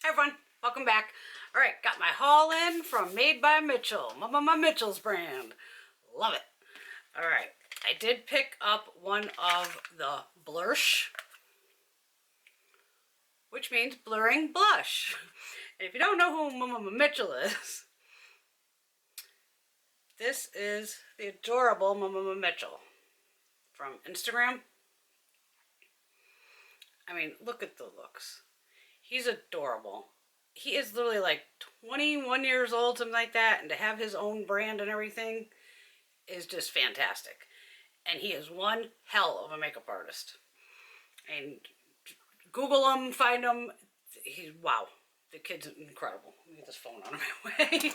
Hi everyone, welcome back. All right, got my haul in from Made by Mitchell, MMMMitchell's brand. Love it. All right, I did pick up one of the Blursh, which means blurring blush. And if you don't know who MMMMitchell is, this is the adorable MMMMitchell from Instagram. I mean, look at the looks. He's adorable. He is literally like 21 years old, something like that, and to have his own brand and everything is just fantastic. And he is one hell of a makeup artist. And Google him, find him. Wow, the kid's incredible. Let me get this phone out of my way.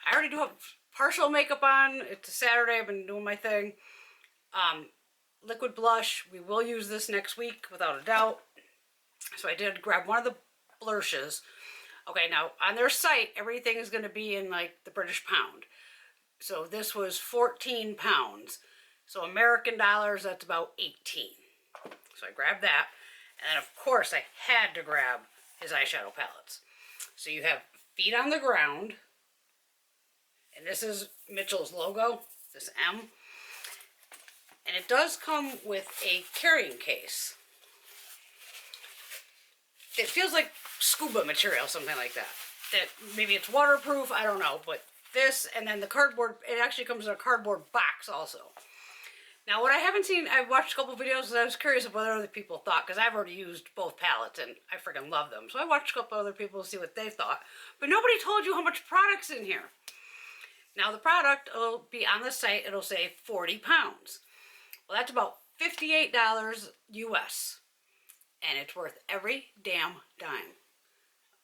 I already do have partial makeup on. It's a Saturday. I've been doing my thing. Liquid blush. We will use this next week without a doubt. So I did grab one of the blushes. Okay, now on their site, everything is going to be in like the British pound. So this was 14 pounds. So American dollars, that's about 18. So I grabbed that. And then of course I had to grab his eyeshadow palettes. So you have Feet on the Ground. And this is Mitchell's logo, this M. And it does come with a carrying case. It feels like scuba material, something like that. That maybe it's waterproof, I don't know. But this, and then the cardboard, it actually comes in a cardboard box also. Now what I haven't seen, I've watched a couple videos and I was curious of what other people thought, because I've already used both palettes and I freaking love them. So I watched a couple other people to see what they thought. But nobody told you how much product's in here. Now the product will be on the site, it'll say 40 pounds. Well, that's about $58 US. And it's worth every damn dime.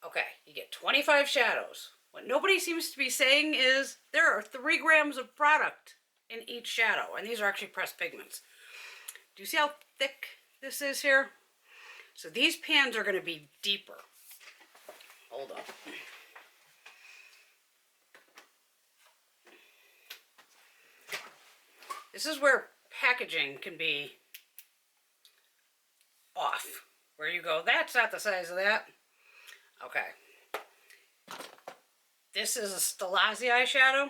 Okay, you get 25 shadows. What nobody seems to be saying is there are 3 grams of product in each shadow. And these are actually pressed pigments. Do you see how thick this is here? So these pans are going to be deeper. Hold up. This is where packaging can be off. Where you go, that's not the size of that. Okay. This is a Stalazzi eyeshadow.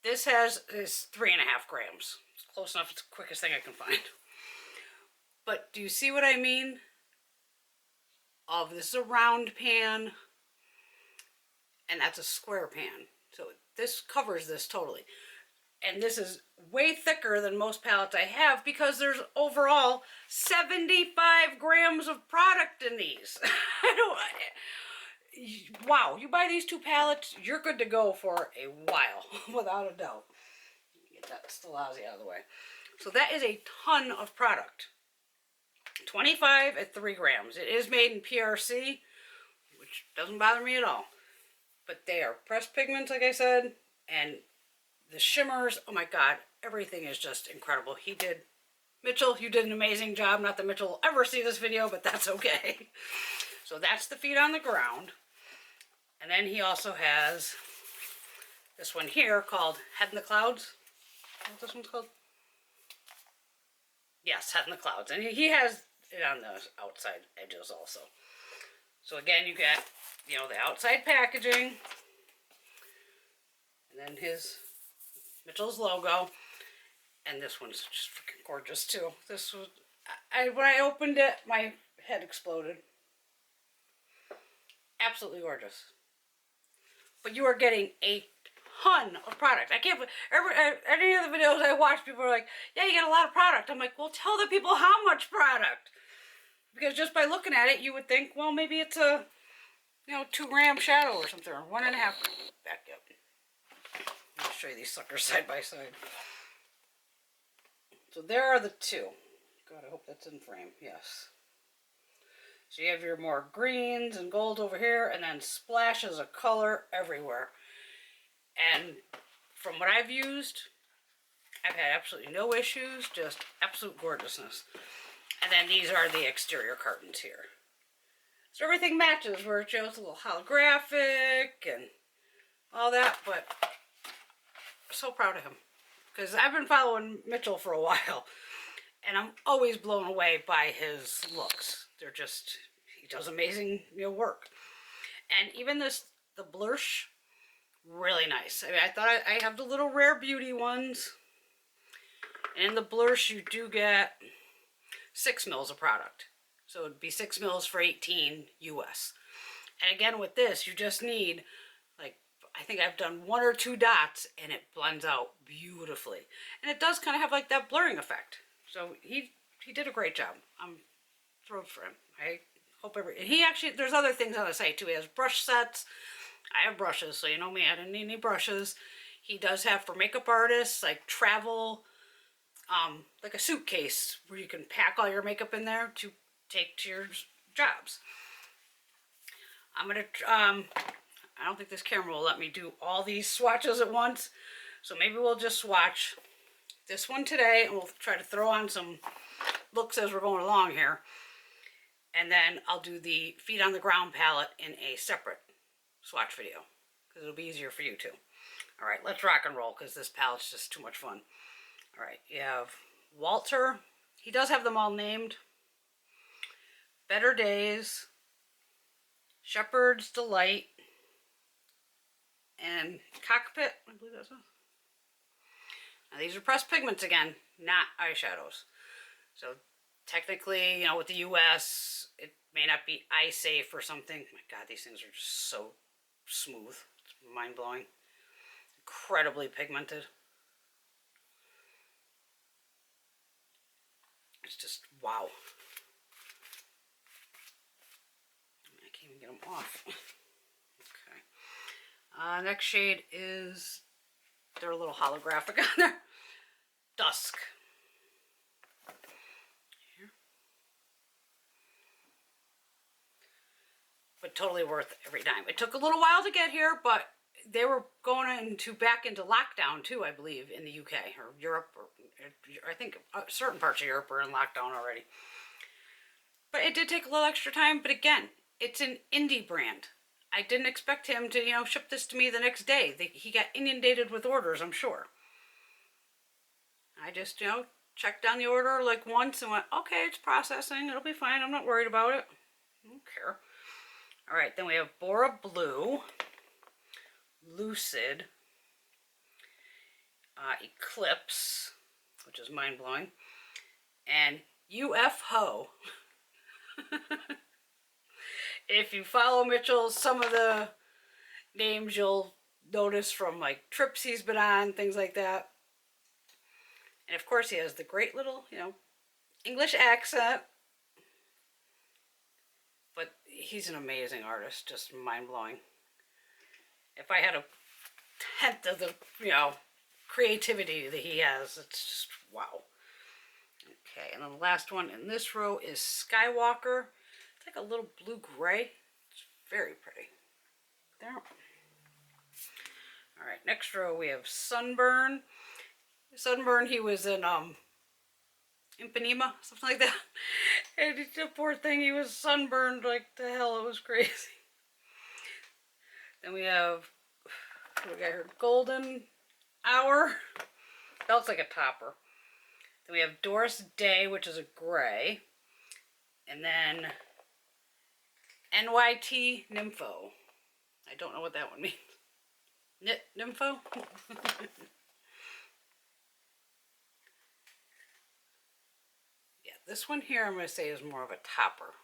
This is 3.5 grams. It's close enough, it's the quickest thing I can find. But do you see what I mean? Oh, this is a round pan. And that's a square pan. So this covers this totally. And this is way thicker than most palettes I have because there's overall 75 grams of product in these. Wow, you buy these 2 palettes, you're good to go for a while, without a doubt. Get that Stalazzi out of the way. So that is a ton of product. 25 at 3 grams. It is made in PRC, which doesn't bother me at all. But they are pressed pigments, like I said, and the shimmers, oh my god, everything is just incredible. Mitchell, you did an amazing job. Not that Mitchell will ever see this video, but that's okay. So that's the Feet on the Ground. And then he also has this one here called Head in the Clouds. Is that what this one's called? Yes, Head in the Clouds. And he has it on the outside edges also. So again, you get, you know, the outside packaging. And then Mitchell's logo, and this one's just freaking gorgeous too. This was, when I opened it, my head exploded. Absolutely gorgeous. But you are getting a ton of product. I can't, any of the videos I watch, people are like, yeah, you get a lot of product. I'm like, well, tell the people how much product. Because just by looking at it, you would think, well, maybe it's a, 2 gram shadow or something, or 1.5. Back up. I'll show you these suckers side by side. So there are the 2. God, I hope that's in frame. Yes. So you have your more greens and golds over here, and then splashes of color everywhere. And from what I've used, I've had absolutely no issues, just absolute gorgeousness. And then these are the exterior cartons here. So everything matches, where it shows a little holographic and all that, but so proud of him, because I've been following Mitchell for a while and I'm always blown away by his looks. They're just, he does amazing, you know, work. And even this, the Blursh, really nice. I mean, I thought I have the little Rare Beauty ones. And in the Blursh, you do get 6 mils of product. So it'd be 6 mils for 18 US. And again, with this, you just need, like, I think I've done 1 or 2 dots, and it blends out beautifully. And it does kind of have like that blurring effect. So he did a great job. I'm thrilled for him. I hope he actually, there's other things on the site too. He has brush sets. I have brushes, so you know me, I didn't need any brushes. He does have for makeup artists, like travel, like a suitcase where you can pack all your makeup in there to take to your jobs. I'm gonna, I don't think this camera will let me do all these swatches at once, so maybe we'll just swatch this one today, and we'll try to throw on some looks as we're going along here. And then I'll do the Feet on the Ground palette in a separate swatch video, because it'll be easier for you too. All right, let's rock and roll, because this palette's just too much fun. All right, you have Walter. He does have them all named. Better Days, Shepherd's Delight, and Cockpit, I believe that's one. Now these are pressed pigments again, not eyeshadows. So technically, you know, with the US, it may not be eye safe or something. My God, these things are just so smooth. It's mind-blowing. Incredibly pigmented. It's just wow. I can't even get them off. Okay. Next shade is, they're a little holographic on there. Dusk. Here. But totally worth every dime. It took a little while to get here, but they were going back into lockdown too, I believe, in the UK or Europe, or I think certain parts of Europe are in lockdown already. But it did take a little extra time, but again, it's an indie brand. I didn't expect him to, you know, ship this to me the next day. He got inundated with orders, I'm sure. I just, you know, checked down the order like once and went, okay, it's processing, it'll be fine, I'm not worried about it. I don't care. All right, then we have Bora Blue, Lucid, Eclipse, which is mind-blowing, and UFO. If you follow Mitchell, some of the names you'll notice from like trips he's been on, things like that. And of course he has the great little, you know, English accent. But he's an amazing artist, just mind-blowing. If I had a tenth of the, you know, creativity that he has, it's just wow. Okay, and then the last one in this row is Skywalker. It's like a little blue-gray. It's very pretty. There. All right, next row we have Sunburn. Sunburn, he was in Ipanema, something like that. And the poor thing, he was sunburned like the hell. It was crazy. Then we have, what do we got here? Golden Hour. That looks like a topper. Then we have Doris Day, which is a gray. And then NYT Nympho. I don't know what that one means. Nympho? Yeah, this one here I'm going to say is more of a topper.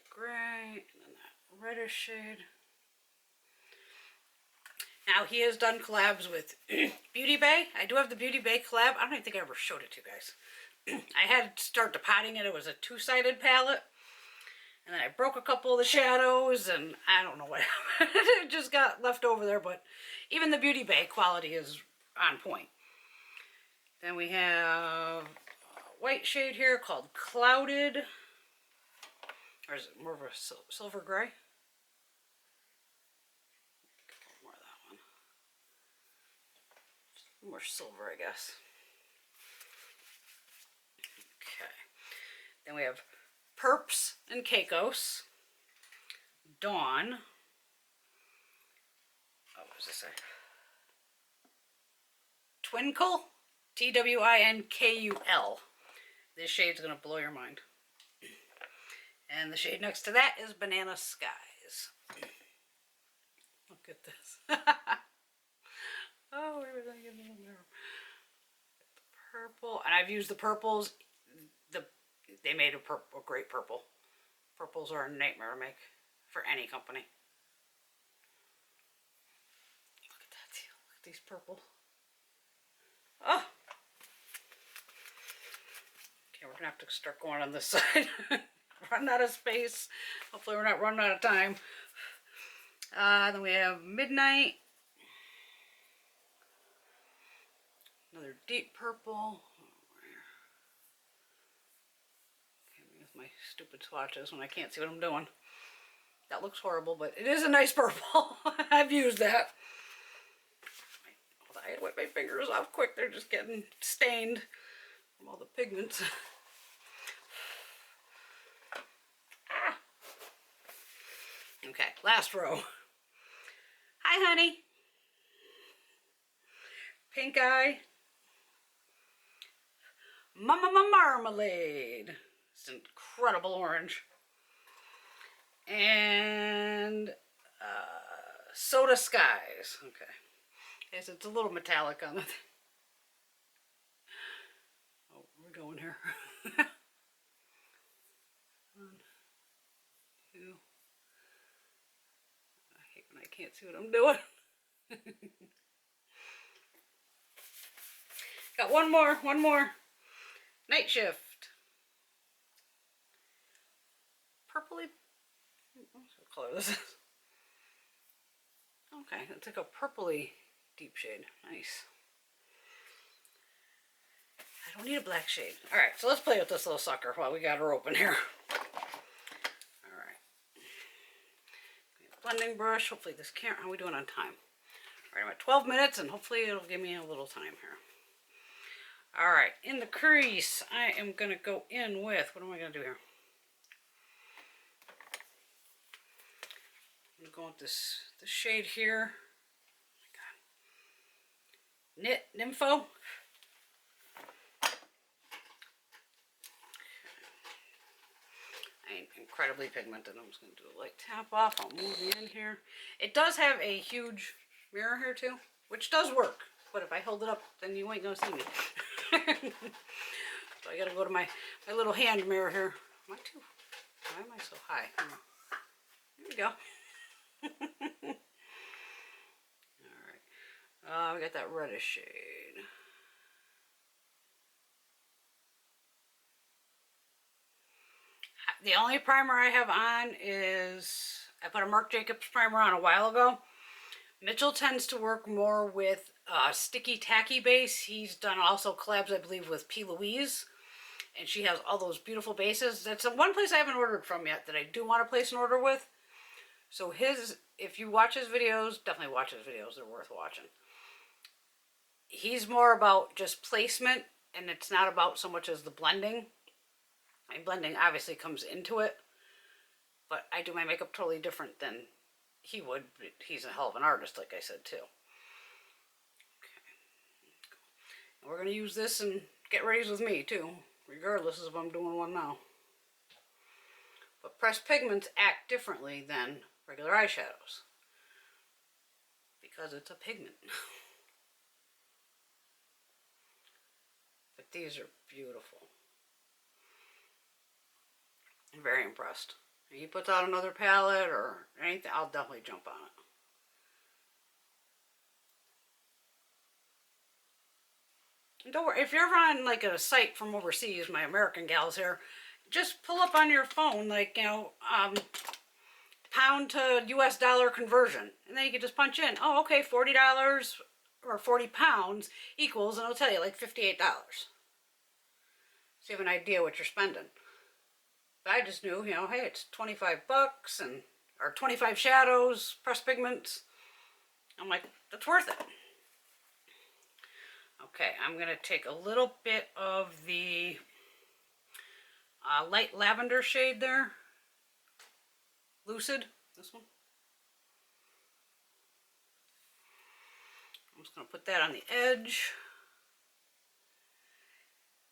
Gray, and then that reddish shade. Now he has done collabs with Beauty Bay. I do have the Beauty Bay collab. I don't even think I ever showed it to you guys. I had to start the potting it. It was a two-sided palette. And then I broke a couple of the shadows, and I don't know what happened. It just got left over there, but even the Beauty Bay quality is on point. Then we have a white shade here called Clouded. Or is it more of a silver gray? More of that one. More silver, I guess. Okay. Then we have Perps and Caicos. Dawn. Oh, what does this say? Twinkle. Twinkul. This shade's going to blow your mind. And the shade next to that is Banana Skies. Look at this. Oh, everything in there. The purple, and I've used the purples. They made a great purple. Purples are a nightmare to make for any company. Look at that. Look at these purple. Oh. Okay, we're gonna have to start going on this side. Running out of space. Hopefully we're not running out of time. Then we have Midnight. Another deep purple. Okay, with my stupid swatches when I can't see what I'm doing. That looks horrible, but it is a nice purple. I've used that. I had to wipe my fingers off quick. They're just getting stained from all the pigments. Okay, last row. Hi, honey. Pink Eye. Marmalade. It's an incredible orange. And Soda Skies. Okay. Yes, it's a little metallic on the thing. Oh, we're going here. 1, 2. I hate when I can't see what I'm doing. Got one more. Night Shift. Purpley. What color this is? Okay, it's like a purpley deep shade. Nice. I don't need a black shade. Alright, so let's play with this little sucker while we got her open here. Alright. Blending brush. Hopefully this can't. How are we doing on time? Alright, I'm at 12 minutes and hopefully it'll give me a little time here. Alright, in the crease, I am going to go in with, what am I going to do here? I'm going to go with this shade here. Oh my God. Nympho. I am incredibly pigmented. I'm just going to do a light tap off. I'll move in here. It does have a huge mirror here too, which does work. But if I hold it up, then you ain't going to see me. So I got to go to my little hand mirror here. Am I too? Why am I so high? There we go. Alright. We got that reddish shade. The only primer I have on is, I put a Marc Jacobs primer on a while ago. Mitchell tends to work more with sticky tacky base. He's done also collabs, I believe, with P. Louise. And she has all those beautiful bases. That's the one place I haven't ordered from yet that I do want to place an order with. So if you watch his videos, definitely watch his videos. They're worth watching. He's more about just placement, and it's not about so much as the blending. My blending obviously comes into it, but I do my makeup totally different than he would. But he's a hell of an artist, like I said, too. Okay. And we're going to use this and get ready with me, too, regardless of if I'm doing one now. But pressed pigments act differently than regular eyeshadows because it's a pigment. But these are beautiful. I'm very impressed. If he puts out another palette or anything, I'll definitely jump on it. And don't worry, if you're ever on like a site from overseas, my American gals here, just pull up on your phone, like, you know, pound to US dollar conversion. And then you can just punch in, oh, okay, $40 or 40 pounds equals, and it'll tell you like $58. So you have an idea what you're spending. But I just knew, you know, hey, it's 25 bucks and, or 25 shadows, pressed pigments. I'm like, that's worth it. Okay, I'm going to take a little bit of the light lavender shade there. Lucid, this one. I'm just going to put that on the edge.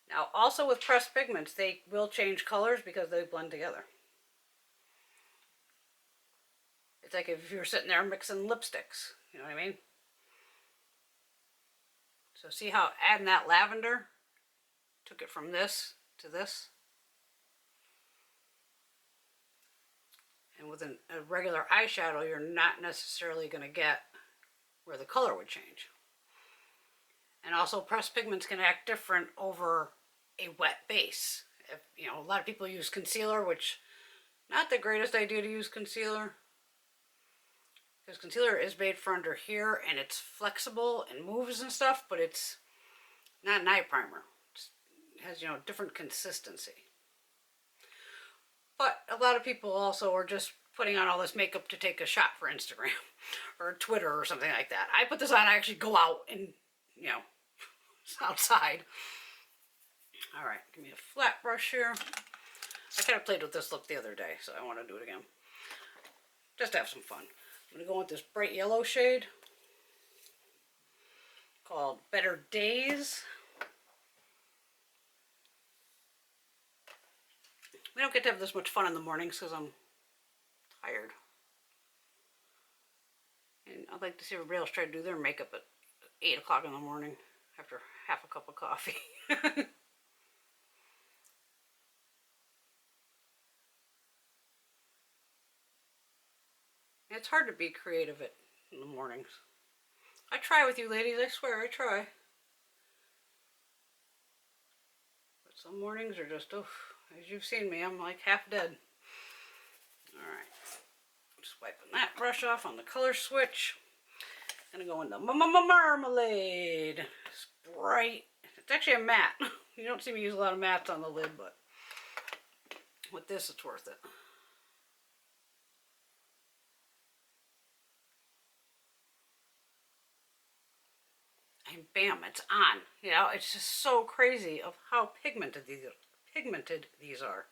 Now, also with pressed pigments, they will change colors because they blend together. It's like if you were sitting there mixing lipsticks, you know what I mean? So see how adding that lavender took it from this to this? And with a regular eyeshadow, you're not necessarily going to get where the color would change. And also pressed pigments can act different over a wet base. If, you know, a lot of people use concealer, which not the greatest idea to use concealer. Because concealer is made for under here and it's flexible and moves and stuff, but it's not an eye primer. It has, you know, different consistency. But a lot of people also are just putting on all this makeup to take a shot for Instagram or Twitter or something like that. I put this on, I actually go out and, you know, outside. All right, give me a flat brush here. I kind of played with this look the other day, so I want to do it again. Just to have some fun. I'm going to go with this bright yellow shade called Better Days. We don't get to have this much fun in the mornings because I'm tired. And I'd like to see everybody else try to do their makeup at 8 o'clock in the morning after half a cup of coffee. It's hard to be creative in the mornings. I try with you ladies, I swear I try. But some mornings are just, oof. As you've seen me, I'm like half dead. Alright, just wiping that brush off on the color switch. Gonna go into Marmalade. It's bright. It's actually a matte. You don't see me use a lot of mattes on the lid, but with this it's worth it. And bam, it's on. You know, it's just so crazy of how pigmented these are.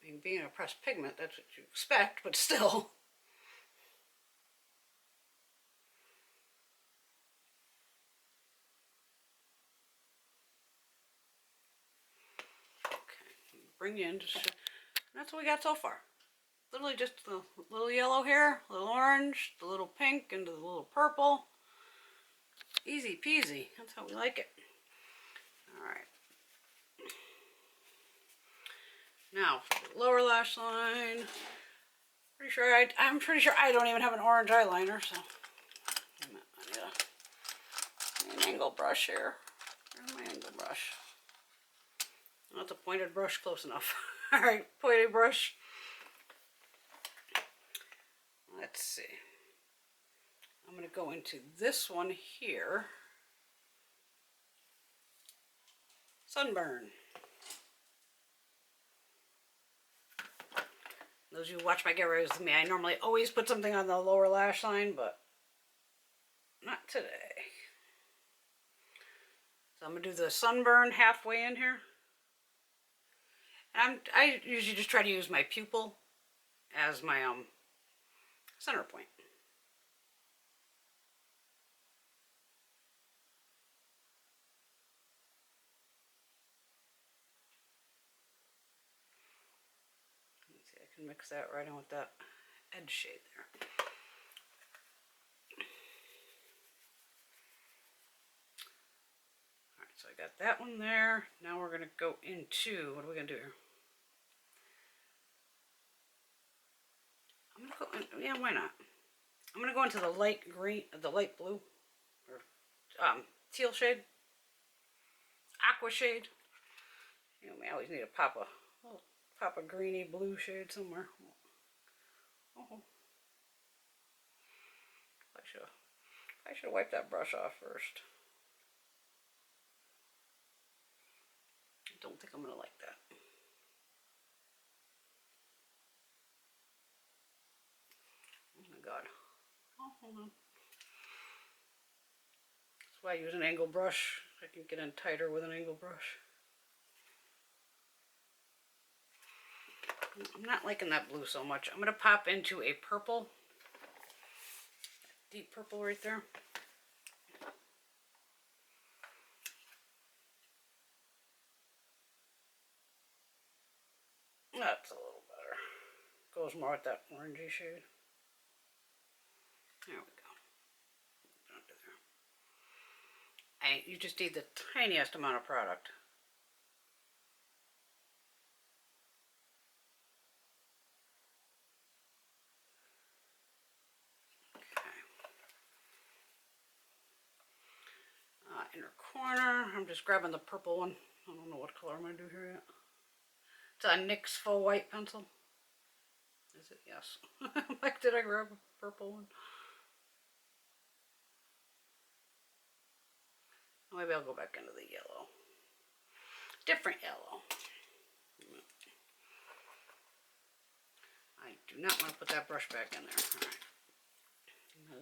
I mean, being a pressed pigment, that's what you expect, but still. Okay, bring you in. That's what we got so far. Literally just the little yellow here, a little orange, the little pink, and the little purple. Easy peasy. That's how we like it. Alright. Now, lower lash line. I'm pretty sure I don't even have an orange eyeliner, so I need an angle brush here. Where's my angle brush? Oh, it's a pointed brush, close enough. Alright, pointed brush. Let's see. I'm going to go into this one here. Sunburn. Those of you who watch my get ready with me, I normally always put something on the lower lash line, but not today. So I'm going to do the Sunburn halfway in here. And I usually just try to use my pupil as my center point. Let's see, I can mix that right in with that edge shade there. Alright, so I got that one there. Now we're going to go into, what are we going to do here? I'm going to go, yeah, why not? I'm going to go into the light green, the light blue, or teal shade, aqua shade. You know, we always need a little pop a greeny blue shade somewhere. Oh, I should have wiped that brush off first. I don't think I'm going to like that. Oh my god. Oh, hold on. That's why I use an angle brush. I can get in tighter with an angle brush. I'm not liking that blue so much. I'm going to pop into a purple. Deep purple right there. That's a little better. Goes more with that orangey shade. There we go. Under there. And you just need the tiniest amount of product. Inner corner. I'm just grabbing the purple one. I don't know what color I'm going to do here yet. It's a NYX Faux White pencil. Is it? Yes. Like, did I grab a purple one? Maybe I'll go back into the yellow. Different yellow. I do not want to put that brush back in there.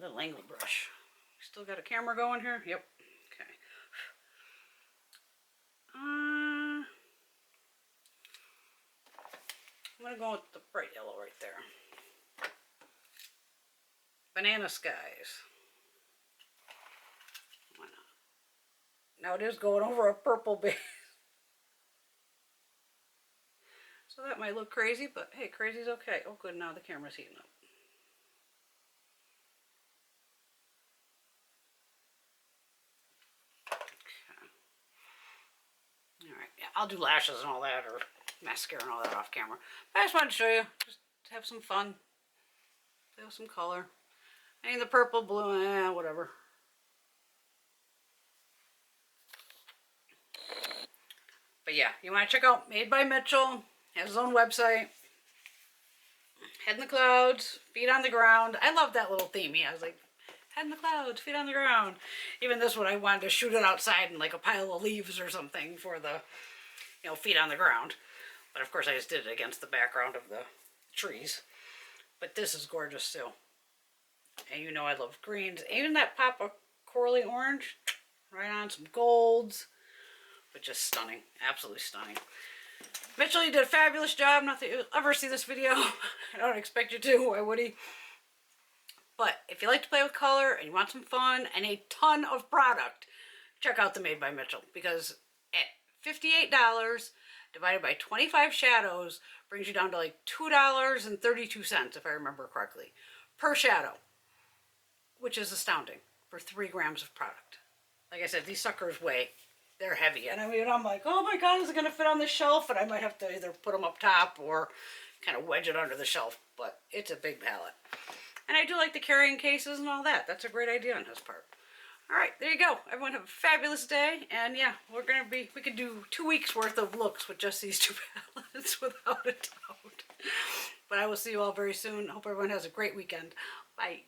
All right. The Langnickel brush. Still got a camera going here? Yep. Okay. I'm going to go with the bright yellow right there. Banana Skies. Why not? Now it is going over a purple base. So that might look crazy, but hey, crazy's okay. Oh good, now the camera's heating up. Alright, yeah, I'll do lashes and all that, or mascara and all that off camera. But I just wanted to show you, just have some fun. Play with some color. I need the purple, blue, whatever. But yeah, you want to check out Made by Mitchell. He has his own website. Head in the clouds, feet on the ground. I love that little theme. I was like, head in the clouds, feet on the ground. Even this one, I wanted to shoot it outside in like a pile of leaves or something for the, you know, feet on the ground. But of course I just did it against the background of the trees. But this is gorgeous too. And you know I love greens. Even that pop of corally orange, right on, some golds. But just stunning, absolutely stunning. Mitchell, you did a fabulous job. Not that you'll ever see this video. I don't expect you to, why would he? But if you like to play with color and you want some fun and a ton of product, check out the Made by Mitchell. Because at $58 divided by 25 shadows brings you down to like $2.32, if I remember correctly, per shadow. Which is astounding for 3 grams of product. Like I said, these suckers weigh. They're heavy. And I mean, I'm like, oh my God, is it going to fit on the shelf? And I might have to either put them up top or kind of wedge it under the shelf. But it's a big palette. And I do like the carrying cases and all that. That's a great idea on his part. All right, there you go. Everyone have a fabulous day. And yeah, we could do 2 weeks worth of looks with just these 2 palettes without a doubt. But I will see you all very soon. Hope everyone has a great weekend. Bye.